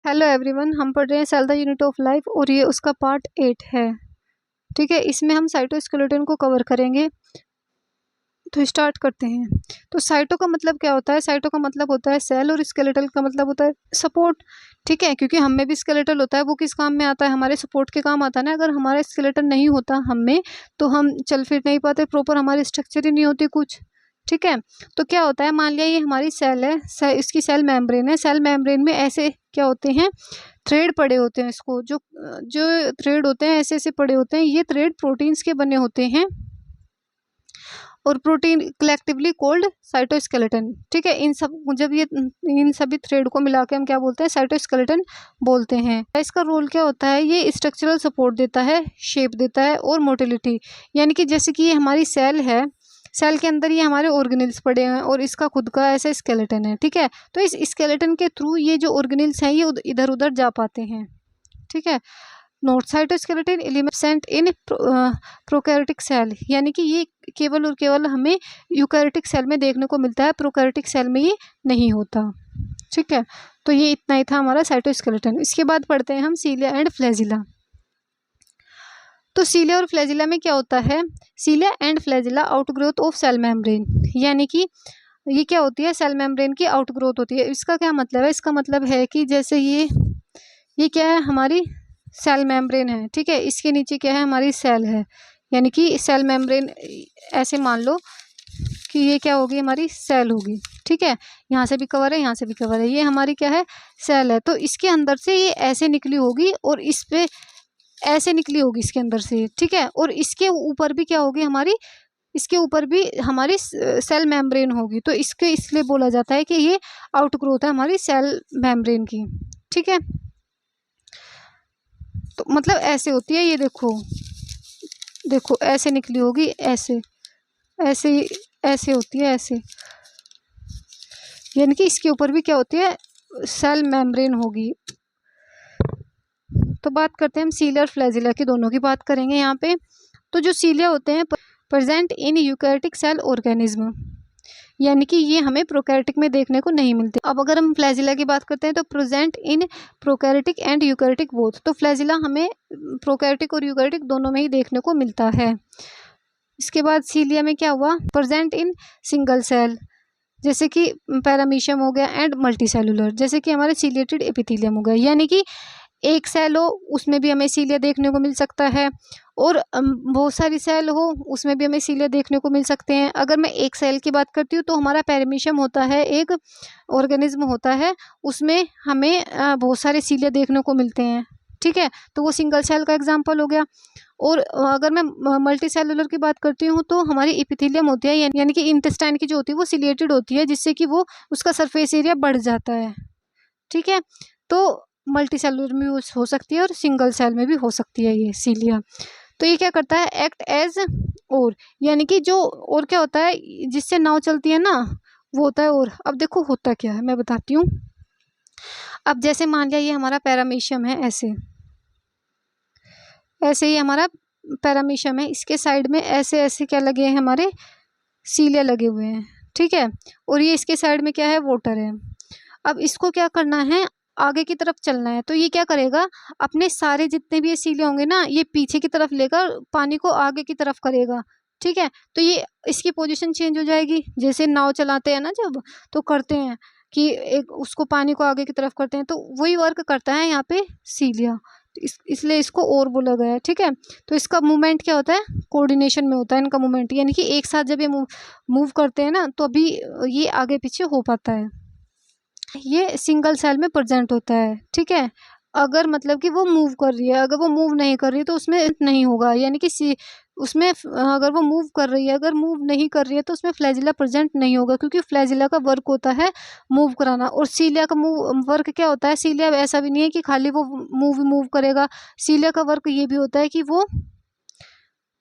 Hello everyone, हम पढ़ रहे हैं cell the unit of life और ये उसका पार्ट 8 है। ठीक है, इसमें हम साइटोस्केलेटन को कवर करेंगे। तो स्टार्ट करते हैं। तो साइटो का मतलब क्या होता है? साइटो का मतलब होता है सेल और स्केलेटल का मतलब होता है सपोर्ट। ठीक है, क्योंकि हम में भी स्केलेटल होता है, वो किस काम में आता है? हमारे सपोर्ट के काम आता है ना। अगर हमारा स्केलेटन नहीं होता हम में तो हम चल फिर नहीं पाते, प्रॉपर हमारी स्ट्रक्चर ही नहीं होती कुछ। ठीक है, तो क्या होता है, मान लिया ये हमारी सेल है, इसकी सेल मेम्ब्रेन है। सेल मेम्ब्रेन में ऐसे क्या होते हैं, थ्रेड पड़े होते हैं। इसको जो जो थ्रेड होते हैं ऐसे ऐसे पड़े होते हैं, ये थ्रेड प्रोटीन्स के बने होते हैं और प्रोटीन कलेक्टिवली कोल्ड साइटोस्केलेटन। ठीक है, इन सभी थ्रेड को मिला के हम क्या बोलते हैं? साइटोस्केलेटन बोलते हैं। इसका रोल क्या होता है? ये स्ट्रक्चरल सपोर्ट देता है, शेप देता है और मोटिलिटी। यानी कि जैसे कि ये हमारी सेल है, सेल के अंदर ये हमारे ऑर्गेनेल्स पड़े हैं और इसका खुद का ऐसा स्केलेटन है। ठीक है, तो इस स्केलेटन के थ्रू ये जो ऑर्गेनेल्स हैं ये इधर उधर जा पाते हैं। ठीक है, note cytoskeleton element in prokaryotic cell, यानी कि ये केवल और केवल हमें यूकैरियोटिक सेल में देखने को मिलता है, प्रोकैरियोटिक सेल में ये नहीं होता। ठीक है, तो ये इतना ही था हमारा साइटोस्केलेटन। इसके बाद पढ़ते हैं हम सीलिया एंड फ्लैजिला। तो सीलिया और फ्लैजिला में क्या होता है? Cilia and flagella outgrowth of cell membrane, यानी कि ये क्या होती है? सेल मेम्ब्रेन की आउटग्रोथ होती है। इसका क्या मतलब है? इसका मतलब है कि जैसे ये क्या है? हमारी सेल मेम्ब्रेन है। ठीक है, इसके नीचे क्या है? हमारी सेल है, यानी कि सेल मेम्ब्रेन। ऐसे मान लो कि ये क्या होगी? हमारी सेल होगी। ठीक है, यहाँ से भी कवर है, यहाँ से भी कवर है, ये हमारी क्या है? सेल है। तो इसके अंदर से ये ऐसे निकली होगी और इस पे ऐसे निकली होगी इसके अंदर से। ठीक है, और इसके ऊपर भी क्या होगी हमारी? इसके ऊपर भी हमारी सेल मेम्ब्रेन होगी। तो इसके इसलिए बोला जाता है कि ये आउटग्रोथ है हमारी सेल मेम्ब्रेन की। ठीक है, तो मतलब ऐसे होती है ये। देखो देखो ऐसे निकली होगी, ऐसे ऐसे ऐसे होती है, ऐसे। यानी कि इसके ऊपर भी क्या होती है? सेल मेम्ब्रेन होगी। तो बात करते हैं हम सीलिया और फ्लैजिला की, दोनों की बात करेंगे यहाँ पे। तो जो सीलिया होते हैं present in eukaryotic cell organism, यानी कि ये हमें प्रोकैरियोटिक में देखने को नहीं मिलते। अब अगर हम फ्लैजिला की बात करते हैं तो present in prokaryotic and eukaryotic both. तो फ्लैजिला हमें प्रोकैरियोटिक और यूकैरियोटिक दोनों में ही देखने को मिलता है। इसके बाद सीलिया में क्या हुआ? प्रेजेंट इन सिंगल सेल, जैसे कि पैरामीशियम हो गया, एंड मल्टी सेलुलर, जैसे कि हमारे सीलिएटेड एपिथेलियम हो गया। यानी कि एक सेल हो उसमें भी हमें सीलिया देखने को मिल सकता है, और बहुत सारी सेल हो उसमें भी हमें सीलिया देखने को मिल सकते हैं। अगर मैं एक सेल की बात करती हूँ तो हमारा पैरामीशियम होता है, एक ऑर्गेनिज्म होता है, उसमें हमें बहुत सारे सीलिया देखने को मिलते हैं। ठीक है, तो वो सिंगल सेल का एग्जाम्पल हो गया। और अगर मैं मल्टी सेलुलर की बात करती हूँ तो हमारी एपिथेलियम होती है, यानी कि इंटेस्टाइन की जो होती है वो सिलिएटेड होती है, जिससे कि वो उसका सरफेस एरिया बढ़ जाता है। ठीक है, तो मल्टी सेलुलर में हो सकती है और सिंगल सेल में भी हो सकती है ये सीलिया। तो ये क्या करता है? एक्ट एज और, यानी कि जो और क्या होता है जिससे नाव चलती है ना, वो होता है और। अब देखो होता क्या है मैं बताती हूँ। अब जैसे मान लिया ये हमारा पैरामीशियम है, ऐसे ऐसे ही हमारा पैरामीशियम है, इसके साइड में ऐसे ऐसे क्या लगे हैं? हमारे सीलिया लगे हुए हैं। ठीक है, और ये इसके साइड में क्या है? वाटर है। अब इसको क्या करना है? आगे की तरफ चलना है। तो ये क्या करेगा? अपने सारे जितने भी ये सीलिया होंगे ना, ये पीछे की तरफ लेकर पानी को आगे की तरफ करेगा। ठीक है, तो ये इसकी पोजीशन चेंज हो जाएगी। जैसे नाव चलाते हैं ना जब, तो करते हैं कि एक उसको पानी को आगे की तरफ करते हैं, तो वही वर्क करता है यहाँ पे सीलिया। इसलिए इसको और बोला गया है। ठीक है, तो इसका मूवमेंट क्या होता है? कोऑर्डिनेशन में होता है इनका मूवमेंट, यानी कि एक साथ जब ये मूव करते हैं ना तो अभी ये आगे पीछे हो पाता है। ये सिंगल सेल में प्रेजेंट होता है। ठीक है, अगर मतलब कि वो मूव कर रही है, अगर वो मूव नहीं कर रही है तो उसमें नहीं होगा। यानी कि उसमें अगर वो मूव कर रही है, अगर मूव नहीं कर रही है तो उसमें फ्लैजिला प्रेजेंट नहीं होगा, क्योंकि फ्लैजिला का वर्क होता है मूव कराना। और सीलिया का वर्क क्या होता है? सीलिया ऐसा भी नहीं है कि खाली वो मूव करेगा। सीलिया का वर्क ये भी होता है कि वो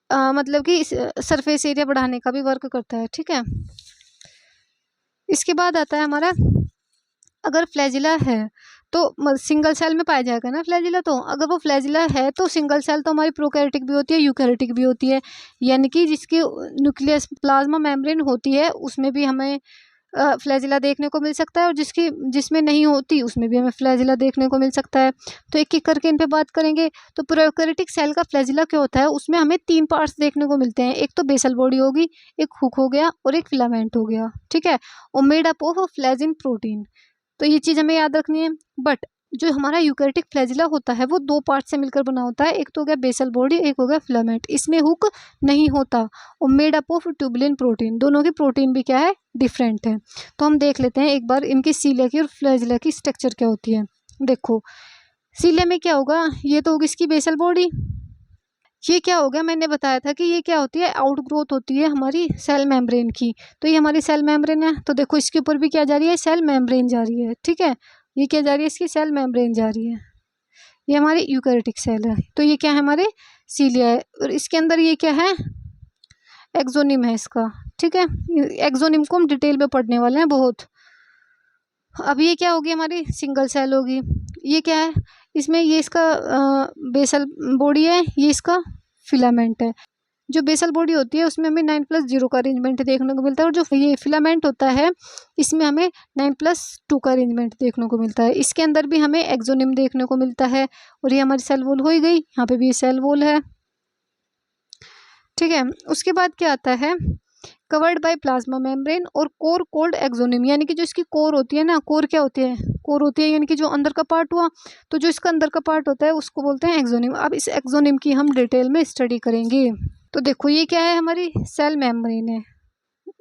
मतलब कि सरफेस एरिया बढ़ाने का भी वर्क करता है। ठीक है, इसके बाद आता है हमारा, अगर फ्लैजिला है तो सिंगल सेल में पाया जाएगा ना फ्लैजिला। तो अगर वो फ्लैजिला है तो सिंगल सेल तो हमारी प्रोकैरियोटिक भी होती है, यूकैरियोटिक भी होती है। यानी कि जिसकी न्यूक्लियस प्लाज्मा मेम्ब्रेन होती है उसमें भी हमें फ्लैजिला देखने को मिल सकता है, और जिसमें नहीं होती उसमें भी हमें फ्लैजिला देखने को मिल सकता है। तो एक एक करके इन पे बात करेंगे। तो प्रोकैरियोटिक सेल का फ्लैजिला क्या होता है, उसमें हमें 3 पार्ट्स देखने को मिलते हैं। एक तो बेसल बॉडी होगी, एक हुक हो गया और एक फिलामेंट हो गया, ठीक है, और मेड अप ऑफ फ्लैजिन प्रोटीन। तो ये चीज़ हमें याद रखनी है। बट जो हमारा यूकैरियोटिक फ्लैजिला होता है वो 2 पार्ट से मिलकर बना होता है, एक तो हो गया बेसल बॉडी, एक हो गया फिलामेंट। इसमें हुक नहीं होता, और made up of tubulin protein. दोनों की प्रोटीन भी क्या है, डिफरेंट है। तो हम देख लेते हैं एक बार इनकी सीलिया की और फ्लैजिला की स्ट्रक्चर क्या होती है। देखो सीलिया में क्या होगा, ये तो होगी इसकी बेसल बॉडी। ये क्या हो गया, मैंने बताया था कि ये क्या होती है, आउट ग्रोथ होती है हमारी सेल मेम्ब्रेन की। तो ये हमारी सेल मेम्ब्रेन है। तो देखो इसके ऊपर भी क्या जा रही है, सेल मेम्ब्रेन जा रही है, ठीक है। ये क्या जा रही है, इसकी सेल मेम्ब्रेन जा रही है। ये हमारी यूकैरियोटिक सेल है। तो ये क्या है, हमारे सीलिया है। और इसके अंदर ये क्या है, एक्सोनिम है इसका, ठीक है। एक्सोनिम को हम डिटेल में पढ़ने वाले हैं बहुत। अब ये क्या होगी, हमारी सिंगल सेल होगी। ये क्या है, इसमें ये इसका बेसल बॉडी है, ये इसका फिलामेंट है। जो बेसल बॉडी होती है उसमें हमें 9+0 का अरेंजमेंट देखने को मिलता है, और जो ये फिलामेंट होता है इसमें हमें 9+2 का अरेंजमेंट देखने को मिलता है। इसके अंदर भी हमें एक्सोनिम देखने को मिलता है। और ये हमारी सेल वॉल हो ही गई, यहाँ पे भी सेल वॉल है, ठीक है। उसके बाद क्या आता है, कवर्ड बाय प्लाज्मा मेम्ब्रेन और कोर कोल्ड एक्सोनिम। यानी कि जो इसकी कोर होती है ना, कोर क्या होती है, कोर होती है यानी कि जो अंदर का पार्ट हुआ। तो जो इसका अंदर का पार्ट होता है उसको बोलते हैं एक्सोनिम। अब इस एक्सोनिम की हम डिटेल में स्टडी करेंगे। तो देखो ये क्या है, हमारी सेल मेम्ब्रेन है,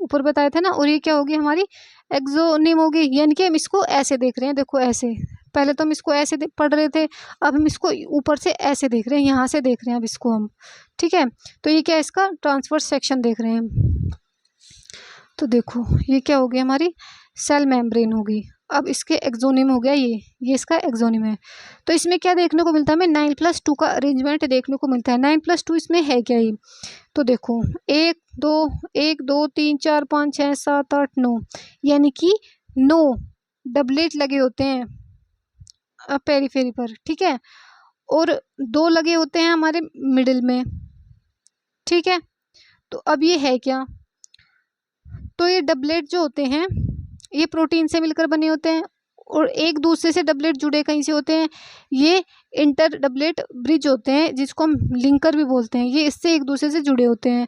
ऊपर बताया था ना। और ये क्या होगी, हमारी एक्सोनिम होगी। यानी कि हम इसको ऐसे देख रहे हैं, देखो ऐसे। पहले तो हम इसको ऐसे पढ़ रहे थे, अब हम इसको ऊपर से ऐसे देख रहे हैं, यहाँ से देख रहे हैं अब इसको हम, ठीक है। तो ये क्या है, इसका ट्रांसवर्स सेक्शन देख रहे हैं हम। तो देखो ये क्या होगी, हमारी सेल मेम्ब्रेन होगी। अब इसके एक्सोनिम हो गया, ये इसका एक्सोनिम है। तो इसमें क्या देखने को मिलता है, हमें 9+2 का अरेंजमेंट देखने को मिलता है। 9+2 इसमें है क्या ही, तो देखो 1 2 3 4 5 6 7 8 9, यानी कि 9 डबलेट लगे होते हैं पेरीफेरी पर, ठीक है। और 2 लगे होते हैं हमारे मिडिल में, ठीक है। तो अब ये है क्या, तो ये डबलेट जो होते हैं ये प्रोटीन से मिलकर बने होते हैं, और एक दूसरे से डबलेट जुड़े कहीं से होते हैं। ये इंटर डबलेट ब्रिज होते हैं, जिसको हम लिंकर भी बोलते हैं। ये इससे एक दूसरे से जुड़े होते हैं।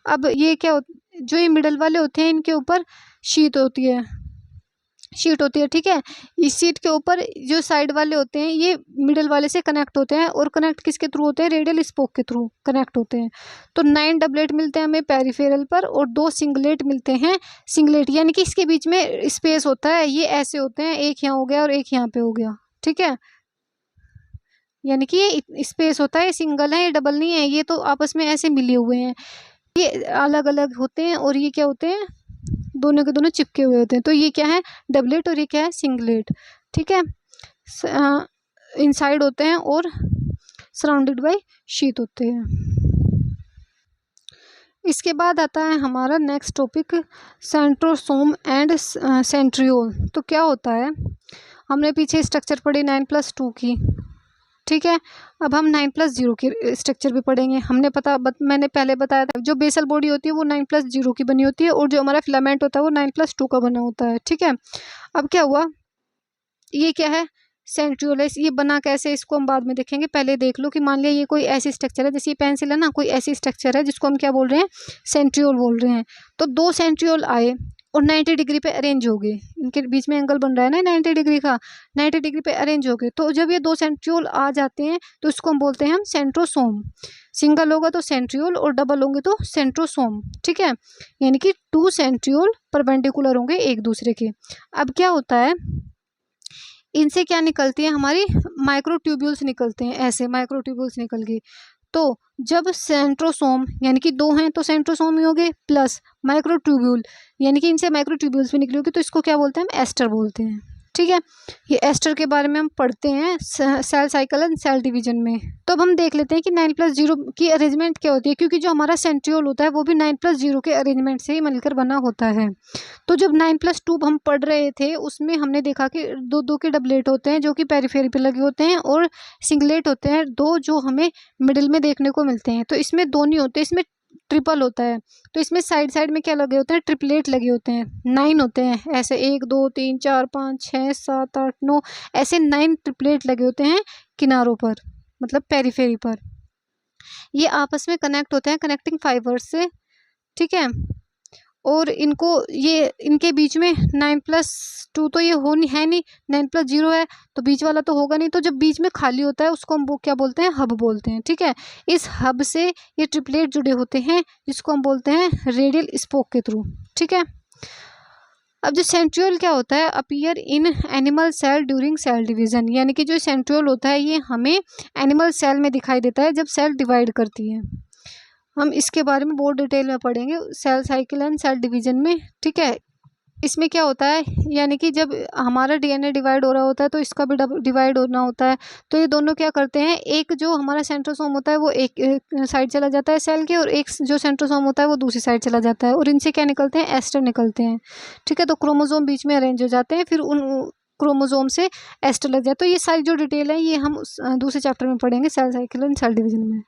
अब ये क्या जो ये मिडल वाले होते हैं इनके ऊपर शीट होती है, ठीक है। इस शीट के ऊपर जो साइड वाले होते हैं ये मिडल वाले से कनेक्ट होते हैं, और कनेक्ट किसके थ्रू होते हैं, रेडियल स्पोक के थ्रू कनेक्ट होते हैं। तो 9 डबलेट मिलते हैं हमें पेरिफेरल पर, और 2 सिंगलेट मिलते हैं। सिंगलेट यानी कि इसके बीच में स्पेस होता है, ये ऐसे होते हैं, एक यहाँ हो गया और एक यहाँ पे हो गया, ठीक है। यानी कि ये स्पेस होता है, ये सिंगल है, ये डबल नहीं है। ये तो आपस में ऐसे मिले हुए हैं, ये अलग अलग होते हैं, और ये क्या होते हैं, दोनों के दोनों चिपके हुए होते हैं। तो ये क्या है, डबलेट, और ये क्या है, सिंगलेट, ठीक है। इनसाइड होते हैं और सराउंडेड बाय शीट होते हैं। इसके बाद आता है हमारा next topic, centrosome and centriole. तो क्या होता है, हमने पीछे स्ट्रक्चर पढ़ी 9+2 की, ठीक है। अब हम 9+0 की स्ट्रक्चर भी पढ़ेंगे। मैंने पहले बताया था, जो बेसल बॉडी होती है वो 9+0 की बनी होती है, और जो हमारा फिलामेंट होता है वो 9+2 का बना होता है, ठीक है। अब क्या हुआ, ये क्या है, सेंट्रियोल है। ये बना कैसे, इसको हम बाद में देखेंगे। पहले देख लो कि मान लिया ये कोई ऐसी स्ट्रक्चर है, जैसे ये पेंसिल है ना, कोई ऐसी स्ट्रक्चर है जिसको हम क्या बोल रहे हैं, सेंट्रियोल बोल रहे हैं। तो 2 सेंट्रियोल आए और 90 डिग्री पे अरेंज हो गए, इनके बीच में एंगल बन रहा है ना 90 डिग्री का, 90 डिग्री पे अरेंज हो गए। तो जब ये 2 सेंट्रियोल आ जाते हैं तो इसको हम बोलते हैं हम सेंट्रोसोम। सिंगल होगा तो सेंट्रियोल, और डबल होंगे तो सेंट्रोसोम, ठीक है। यानी कि 2 सेंट्रियोल परपेंडिकुलर होंगे एक दूसरे के। अब क्या होता है, इनसे क्या निकलती है, हमारी माइक्रोट्यूब्यूल्स निकलते हैं, ऐसे माइक्रोट्यूब्यूल्स निकल गई। तो जब सेंट्रोसोम, यानी कि 2 हैं तो सेंट्रोसोम ही हो गए, प्लस माइक्रोट्यूब्यूल, यानी कि इनसे माइक्रोट्यूब्यूल्स भी निकली होगी, तो इसको क्या बोलते हैं, हम एस्टर बोलते हैं, ठीक है। ये एस्टर के बारे में हम पढ़ते हैं cell cycle and cell division में। तो अब हम देख लेते हैं कि 9+0 की अरेंजमेंट क्या होती है, क्योंकि जो हमारा सेंट्रियोल होता है वो भी 9+0 के अरेंजमेंट से ही मिलकर बना होता है। तो जब 9+2 हम पढ़ रहे थे उसमें हमने देखा कि 2 के डबलेट होते हैं जो कि पेरिफेरी पे लगे होते हैं, और सिंगलेट होते हैं 2 जो हमें मिडिल में देखने को मिलते हैं। तो इसमें 2 नहीं होते, इसमें ट्रिपल होता है, तो इसमें साइड साइड में क्या लगे होते हैं, ट्रिपलेट लगे होते हैं, 9 होते हैं ऐसे, 1 2 3 4 5 6 7 8 9 ऐसे 9 ट्रिपलेट लगे होते हैं किनारों पर, मतलब पेरीफेरी पर। ये आपस में कनेक्ट होते हैं कनेक्टिंग फाइबर्स से, ठीक है। और इनको ये इनके बीच में 9+2 तो ये है नहीं, 9+0 है, तो बीच वाला तो होगा नहीं, तो जब बीच में खाली होता है उसको हम वो क्या बोलते हैं, हब बोलते हैं, ठीक है। इस हब से ये ट्रिपलेट जुड़े होते हैं जिसको हम बोलते हैं रेडियल स्पोक के थ्रू, ठीक है। अब जो सेंट्रियोल क्या होता है, appear in animal cell during cell division, यानी कि जो सेंट्रियोल होता है ये हमें एनिमल सेल में दिखाई देता है जब सेल डिवाइड करती है। हम इसके बारे में बहुत डिटेल में पढ़ेंगे cell cycle and cell division में, ठीक है। इसमें क्या होता है, यानी कि जब हमारा डीएनए डिवाइड हो रहा होता है तो इसका भी डिवाइड होना होता है, तो ये दोनों क्या करते हैं, एक जो हमारा सेंट्रोसोम होता है वो एक साइड चला जाता है सेल के, और एक जो सेंट्रोसोम होता है वो दूसरी साइड चला जाता है, और इनसे क्या निकलते हैं, एस्टर निकलते हैं, ठीक है। तो क्रोमोसोम बीच में अरेंज हो जाते हैं, फिर उन क्रोमोसोम से एस्टर लग जाए। तो ये सारी जो डिटेल है ये हम दूसरे चैप्टर में पढ़ेंगे, cell cycle and cell division में।